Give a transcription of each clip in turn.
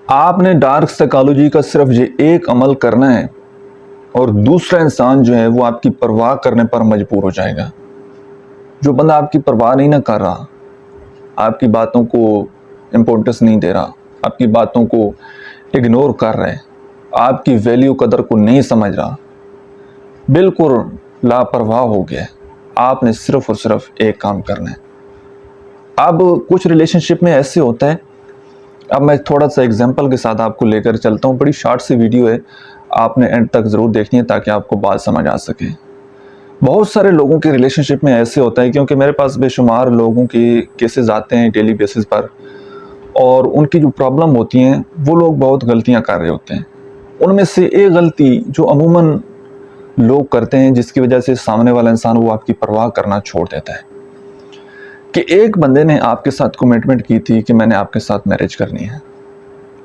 آپ نے dark psychology کا صرف یہ ایک عمل کرنا ہے اور دوسرا انسان جو ہے وہ آپ کی پرواہ کرنے پر مجبور ہو جائے گا۔ جو بندہ آپ کی پرواہ نہیں نہ کر رہا، آپ کی باتوں کو امپورٹنس نہیں دے رہا، آپ کی باتوں کو اگنور کر رہے، آپ کی ویلیو قدر کو نہیں سمجھ رہا، بالکل لاپرواہ ہو گیا، آپ نے صرف اور صرف ایک کام کرنا ہے۔ اب کچھ ریلیشن شپ میں ایسے ہوتا ہے، اب میں تھوڑا سا ایگزامپل کے ساتھ آپ کو لے کر چلتا ہوں، بڑی شارٹ سی ویڈیو ہے، آپ نے اینڈ تک ضرور دیکھنی ہے تاکہ آپ کو بات سمجھ آ سکے۔ بہت سارے لوگوں کے ریلیشن شپ میں ایسے ہوتا ہے، کیونکہ میرے پاس بے شمار لوگوں کے کیسز آتے ہیں ڈیلی بیسس پر، اور ان کی جو پرابلم ہوتی ہیں وہ لوگ بہت غلطیاں کر رہے ہوتے ہیں۔ ان میں سے ایک غلطی جو عموماً لوگ کرتے ہیں، جس کی وجہ سے سامنے والا انسان وہ آپ کی پرواہ کرنا چھوڑ دیتا ہے، کہ ایک بندے نے آپ کے ساتھ کمٹمنٹ کی تھی کہ میں نے آپ کے ساتھ میرج کرنی ہے،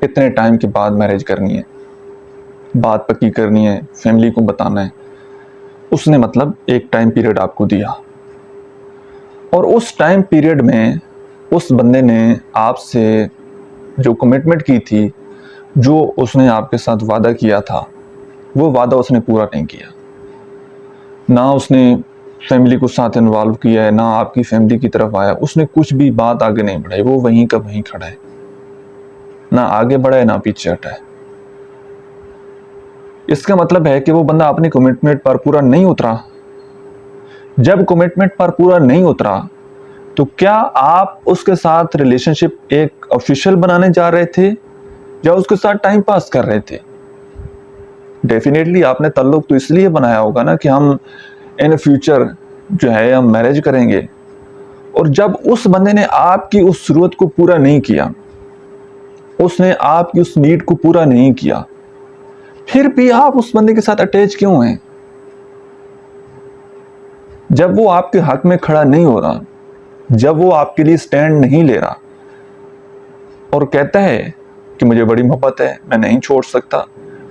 اتنے ٹائم کے بعد میرج کرنی ہے، بات پکی کرنی ہے، فیملی کو بتانا ہے۔ اس نے مطلب ایک ٹائم پیریڈ آپ کو دیا، اور اس ٹائم پیریڈ میں اس بندے نے آپ سے جو کمٹمنٹ کی تھی، جو اس نے آپ کے ساتھ وعدہ کیا تھا، وہ وعدہ اس نے پورا نہیں کیا۔ نہ اس نے فیملی کو ساتھ انوالو کیا ہے، نہ آپ کی فیملی کی طرف آیا، اس نے کچھ بھی بات آگے نہیں بڑھائی، وہ وہیں کا وہیں کھڑا ہے، نہ آگے بڑھا ہے نہ پیچھے ہٹا ہے۔ اس کا مطلب ہے کہ وہ بندہ اپنی کمٹمنٹ پر پورا نہیں اترا۔ جب کمٹمنٹ پر پورا نہیں اترا تو کیا آپ اس کے ساتھ ریلیشن شپ ایک آفیشیل بنانے جا رہے تھے یا اس کے ساتھ ٹائم پاس کر رہے تھے؟ ڈیفینیٹلی آپ نے تعلق تو اس لیے بنایا ہوگا نا کہ ہم ان فیوچر جو ہے ہم میرج کریں گے، اور جب اس بندے نے آپ کی اس ضرورت کو پورا نہیں کیا، اس نے آپ کی اس نیڈ کو پورا نہیں کیا، پھر بھی آپ اس بندے کے ساتھ اٹیچ کیوں ہیں؟ جب وہ آپ کے حق میں کھڑا نہیں ہو رہا، جب وہ آپ کے لیے سٹینڈ نہیں لے رہا اور کہتا ہے کہ مجھے بڑی محبت ہے، میں نہیں چھوڑ سکتا،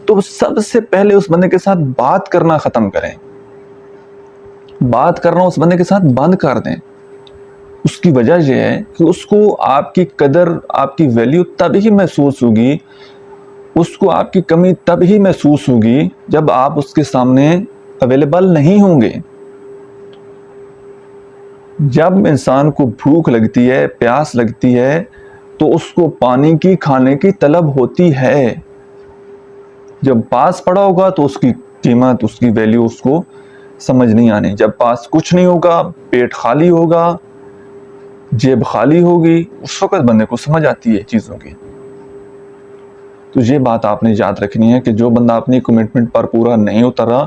تو سب سے پہلے اس بندے کے ساتھ بات کرنا ختم کریں، بات کرنا اس بندے کے ساتھ بند کر دیں۔ اس کی وجہ یہ ہے کہ اس کو آپ کی قدر، آپ کی ویلیو تب ہی محسوس ہوگی، اس کو آپ کی کمی تب ہی محسوس ہوگی جب آپ اس کے سامنے اویلیبل نہیں ہوں گے۔ جب انسان کو بھوک لگتی ہے، پیاس لگتی ہے، تو اس کو پانی کی، کھانے کی طلب ہوتی ہے۔ جب پاس پڑا ہوگا تو اس کی قیمت، اس کی ویلیو اس کو سمجھ نہیں آنی۔ جب پاس کچھ نہیں ہوگا، پیٹ خالی ہوگا، جیب خالی ہوگی، اس وقت بندے کو سمجھ آتی ہے چیزوں کی۔ تو یہ بات آپ نے یاد رکھنی ہے کہ جو بندہ اپنی کمٹمنٹ پر پورا نہیں اتر رہا،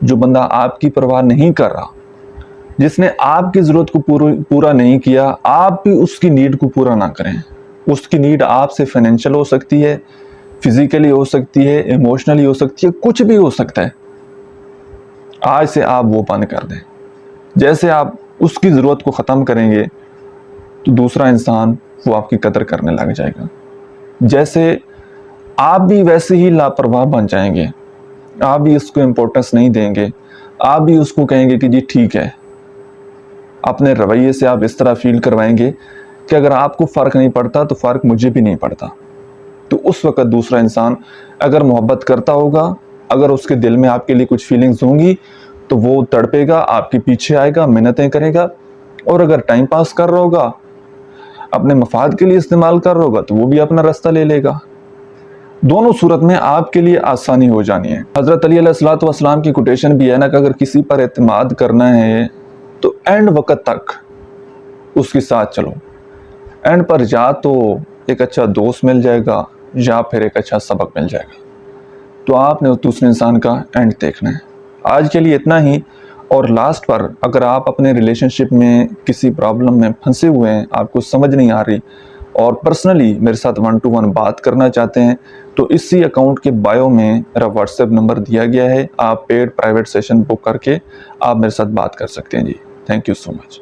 جو بندہ آپ کی پرواہ نہیں کر رہا، جس نے آپ کی ضرورت کو پورا نہیں کیا، آپ بھی اس کی نیڈ کو پورا نہ کریں۔ اس کی نیڈ آپ سے فائنینشیل ہو سکتی ہے، فزیکلی ہو سکتی ہے، ایموشنلی ہو سکتی ہے، کچھ بھی ہو سکتا ہے۔ آج سے آپ وہ بند کر دیں۔ جیسے آپ اس کی ضرورت کو ختم کریں گے تو دوسرا انسان وہ آپ کی قدر کرنے لگ جائے گا۔ جیسے آپ بھی ویسے ہی لاپرواہ بن جائیں گے، آپ بھی اس کو امپورٹنس نہیں دیں گے، آپ بھی اس کو کہیں گے کہ جی ٹھیک ہے۔ اپنے رویے سے آپ اس طرح فیل کروائیں گے کہ اگر آپ کو فرق نہیں پڑتا تو فرق مجھے بھی نہیں پڑتا۔ تو اس وقت دوسرا انسان اگر محبت کرتا ہوگا، اگر اس کے دل میں آپ کے لیے کچھ فیلنگز ہوں گی، تو وہ تڑپے گا، آپ کے پیچھے آئے گا، منتیں کرے گا، اور اگر ٹائم پاس کر رہا ہوگا، اپنے مفاد کے لیے استعمال کر رہا ہوگا، تو وہ بھی اپنا راستہ لے لے گا۔ دونوں صورت میں آپ کے لیے آسانی ہو جانی ہے۔ حضرت علی علیہ السلام کی کوٹیشن بھی ہے نا کہ اگر کسی پر اعتماد کرنا ہے تو اینڈ وقت تک اس کے ساتھ چلو۔ اینڈ پر یا تو ایک اچھا دوست مل جائے گا یا پھر ایک اچھا سبق مل جائے گا۔ تو آپ نے دوسرے انسان کا اینڈ دیکھنا ہے۔ آج کے لیے اتنا ہی، اور لاسٹ پر اگر آپ اپنے ریلیشن شپ میں کسی پرابلم میں پھنسے ہوئے ہیں، آپ کو سمجھ نہیں آ رہی، اور پرسنلی میرے ساتھ 1 to 1 بات کرنا چاہتے ہیں، تو اسی اکاؤنٹ کے بائیو میں میرا واٹس ایپ نمبر دیا گیا ہے، آپ پیڈ پرائیویٹ سیشن بک کر کے آپ میرے ساتھ بات کر سکتے ہیں جی۔ Thank you so much.